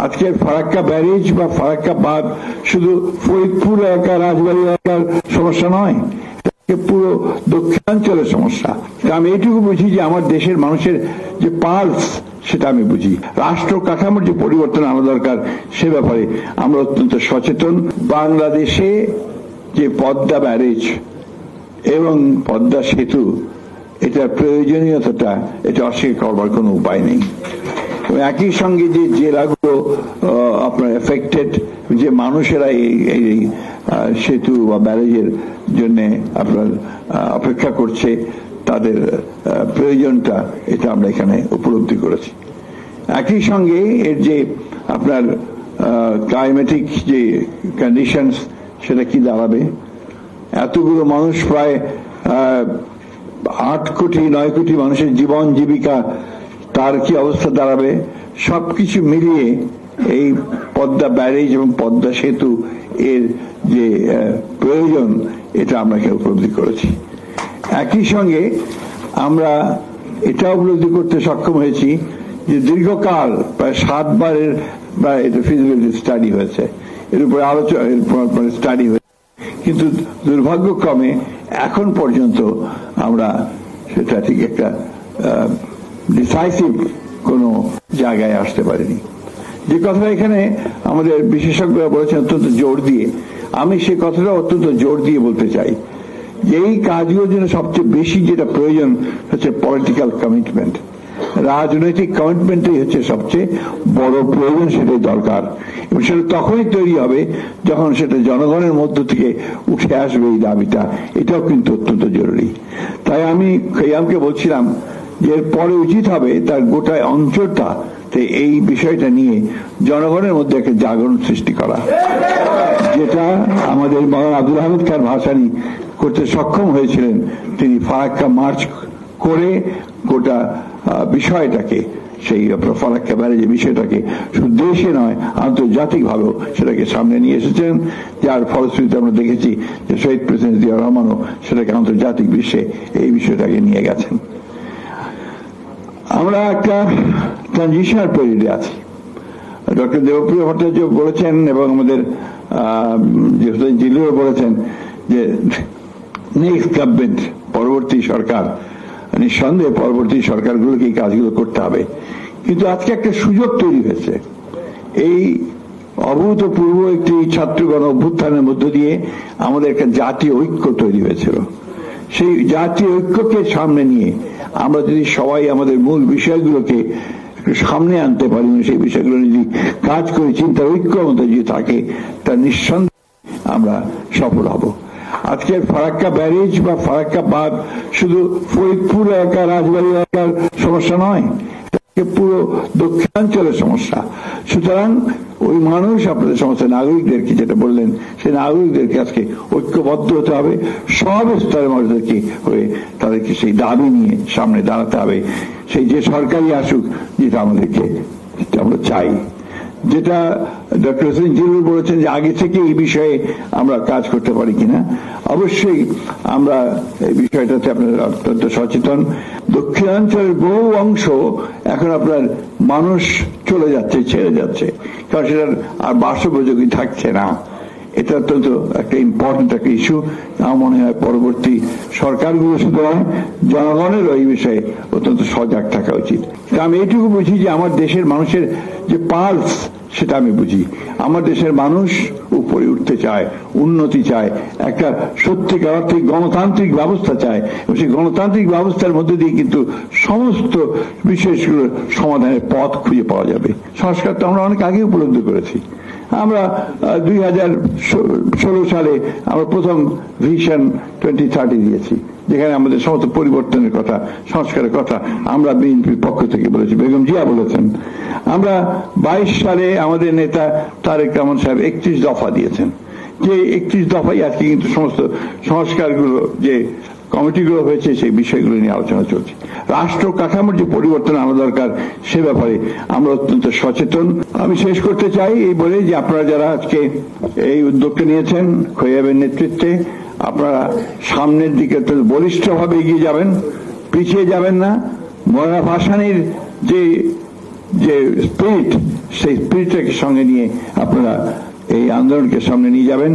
আজকের ফারাক্কা ব্যারেজ বা ফারাক্কা বাঁধ শুধু ফরিদপুর এলাকা, রাজবাড়ী এলাকার সমস্যা নয়, পুরো দক্ষিণাঞ্চলের সমস্যা। আমি এইটুকু বুঝি যে আমার দেশের মানুষের যে পালস সেটা আমি বুঝি। রাষ্ট্র কাঠামোর যে পরিবর্তন আনা দরকার সে ব্যাপারে আমরা অত্যন্ত সচেতন। বাংলাদেশে যে পদ্মা ব্যারেজ এবং পদ্মা সেতু, এটার প্রয়োজনীয়তাটা এটা অস্বীকার করবার কোনো উপায় নেই। একই সঙ্গে যে জেলাগুলো আপনার এফেক্টেড, যে মানুষেরা এই সেতু বা ব্যারেজের জন্য আপনার অপেক্ষা করছে, তাদের প্রয়োজনটা এটা আমরা এখানে উপলব্ধি করেছি। একই সঙ্গে এর যে আপনার ক্লাইমেটিক যে কন্ডিশনস সেটা কি দাঁড়াবে, এতগুলো মানুষ, প্রায় 8 কোটি 9 কোটি মানুষের জীবন জীবিকা, তার কি অবস্থা দাঁড়াবে, সবকিছু মিলিয়ে এই পদ্মা ব্যারেজ এবং পদ্মা সেতু এর যে প্রয়োজন এটা আমরা উপলব্ধি করেছি। একই সঙ্গে আমরা এটা উপলব্ধি করতে সক্ষম হয়েছি যে দীর্ঘকাল প্রায় 7 বারের প্রায় এটা ফিজিবিলিটি স্টাডি হয়েছে, এর উপরে আলোচনা স্টাডি হয়েছে, কিন্তু দুর্ভাগ্যক্রমে এখন পর্যন্ত আমরা সেটা ঠিক একটা ডিসাইসিভ কোনো জায়গায় আসতে পারিনি। যে কথাটা এখানে আমাদের বিশেষজ্ঞরা বলেছেন অত্যন্ত জোর দিয়ে, আমি সে কথাটা অত্যন্ত জোর দিয়ে বলতে চাই যে এই কাজগুলোর জন্য সবচেয়ে বেশি যেটা প্রয়োজন হচ্ছে পলিটিক্যাল কমিটমেন্ট। রাজনৈতিক কমিটমেন্টই হচ্ছে সবচেয়ে বড় প্রয়োজন, সেটাই দরকার, এবং সেটা তখনই তৈরি হবে যখন সেটা জনগণের মধ্য থেকে উঠে আসবে এই দাবিটা। এটাও কিন্তু অত্যন্ত জরুরি। তাই আমি খৈয়ামকে বলছিলাম যে এরপরে উচিত হবে তার গোটা অঞ্চলটা এই বিষয়টা নিয়ে জনগণের মধ্যে একটা জাগরণ সৃষ্টি করা, যেটা আমাদের মৌলানা আব্দুল হামিদ খান ভাসানী করতে সক্ষম হয়েছিলেন। তিনি ফারাক্কা মার্চ করে গোটা বিষয়টাকে, সেই ফারাক্কা ব্যারেজের বিষয়টাকে শুধু দেশে নয় আন্তর্জাতিকভাবেও সেটাকে সামনে নিয়ে এসেছেন, যার ফলশ্রুতিতে আমরা দেখেছি যে শহীদ প্রেসিডেন্ট জিয়া রহমানও সেটাকে আন্তর্জাতিক বিশ্বে এই বিষয়টাকে নিয়ে গেছেন। আমরা একটা ট্রানজিশনাল পিরিয়ডে আছি। ডক্টর দেবপ্রিয় ভট্টাচার্য বলেছেন এবং আমাদের জিলিও বলেছেন যে নেক্সট গভর্নমেন্ট, পরবর্তী সরকার, নিঃসন্দেহে পরবর্তী সরকারগুলোকে এই কাজগুলো করতে হবে। কিন্তু আজকে একটা সুযোগ তৈরি হয়েছে। এই অভূতপূর্ব একটি ছাত্রগণ অভ্যুত্থানের মধ্য দিয়ে আমাদের একটা জাতীয় ঐক্য তৈরি হয়েছিল। সেই জাতীয় ঐক্যকে সামনে নিয়ে আমরা যদি সবাই আমাদের মূল বিষয়গুলোকে সামনে আনতে পারি, সেই বিষয়গুলো যদি কাজ করে চিন্তার ঐক্য মধ্যে যদি থাকে, তা নিঃসন্দেহে আমরা সফল হব। আজকের ফারাক্কা ব্যারেজ বা ফারাক্কা বাঁধ শুধু ফরিদপুর এলাকা, রাজবাড়ী এলাকার সমস্যা নয়, পুরো দক্ষিণাঞ্চলের সমস্যা। সুতরাং ওই মানুষ, আপনাদের সমস্ত নাগরিকদেরকে যেটা বললেন, সেই নাগরিকদেরকে আজকে ঐক্যবদ্ধ হতে হবে, সব স্তরের মানুষদেরকে হয়ে তাদেরকে সেই দাবি নিয়ে সামনে দাঁড়াতে হবে। সেই যে সরকারই আসুক, যেটা আমাদেরকে আমরা চাই, যেটা ডক্টর হোসেন জিলুর বলেছেন যে আগে থেকে এই বিষয়ে আমরা কাজ করতে পারি কিনা। অবশ্যই আমরা এই বিষয়টাতে আপনারা অত্যন্ত সচেতন। দক্ষিণাঞ্চলের বহু অংশ এখন আপনার মানুষ চলে যাচ্ছে, ছেড়ে যাচ্ছে, কারণ সেটার আর বাসোপযোগী থাকছে না। এটা অত্যন্ত একটা ইম্পর্টেন্ট একটা ইস্যু। আমার মনে হয় পরবর্তী সরকারগুলো শুধু নয়, জনগণের এই বিষয়ে অত্যন্ত সজাগ থাকা উচিত। আমি এইটুকু বুঝি যে আমার দেশের মানুষের যে পালস সেটা আমি বুঝি। আমার দেশের মানুষ উপরে উঠতে চায়, উন্নতি চায়, একটা সত্যিকার অর্থে গণতান্ত্রিক ব্যবস্থা চায়, এবং সেই গণতান্ত্রিক ব্যবস্থার মধ্যে দিয়ে কিন্তু সমস্ত বিষয়গুলোর সমাধানের পথ খুঁজে পাওয়া যাবে। সংস্কার তো আমরা অনেক আগে উপলব্ধি করেছি। আমরা 2016 সালে আমরা প্রথম ভিশন 2030 দিয়েছি, যেখানে আমাদের সমস্ত পরিবর্তনের কথা, সংস্কারের কথা আমরা বিএনপির পক্ষ থেকে বলেছি, বেগম জিয়া বলেছেন। আমরা 22 সালে আমাদের নেতা তারেক রহমান সাহেব 31 দফা দিয়েছেন, যে 31 দফাই আজকে কিন্তু সমস্ত সংস্কারগুলো যে কমিটিগুলো হয়েছে সেই বিষয়গুলো নিয়ে আলোচনা চলছে। রাষ্ট্র কাঠামোর যে পরিবর্তন আনা দরকার সে ব্যাপারে আমরা অত্যন্ত সচেতন। আমি শেষ করতে চাই এই বলে যে আপনারা যারা আজকে এই উদ্যোগটা নিয়েছেন খৈয়াবের নেতৃত্বে, আপনারা সামনের দিকে বলিষ্ঠভাবে এগিয়ে যাবেন, পিছিয়ে যাবেন না। মৌলানা ভাসানীর যে যে স্পিরিট, সেই স্পিরিটটাকে সঙ্গে নিয়ে আপনারা এই আন্দোলনকে সামনে নিয়ে যাবেন।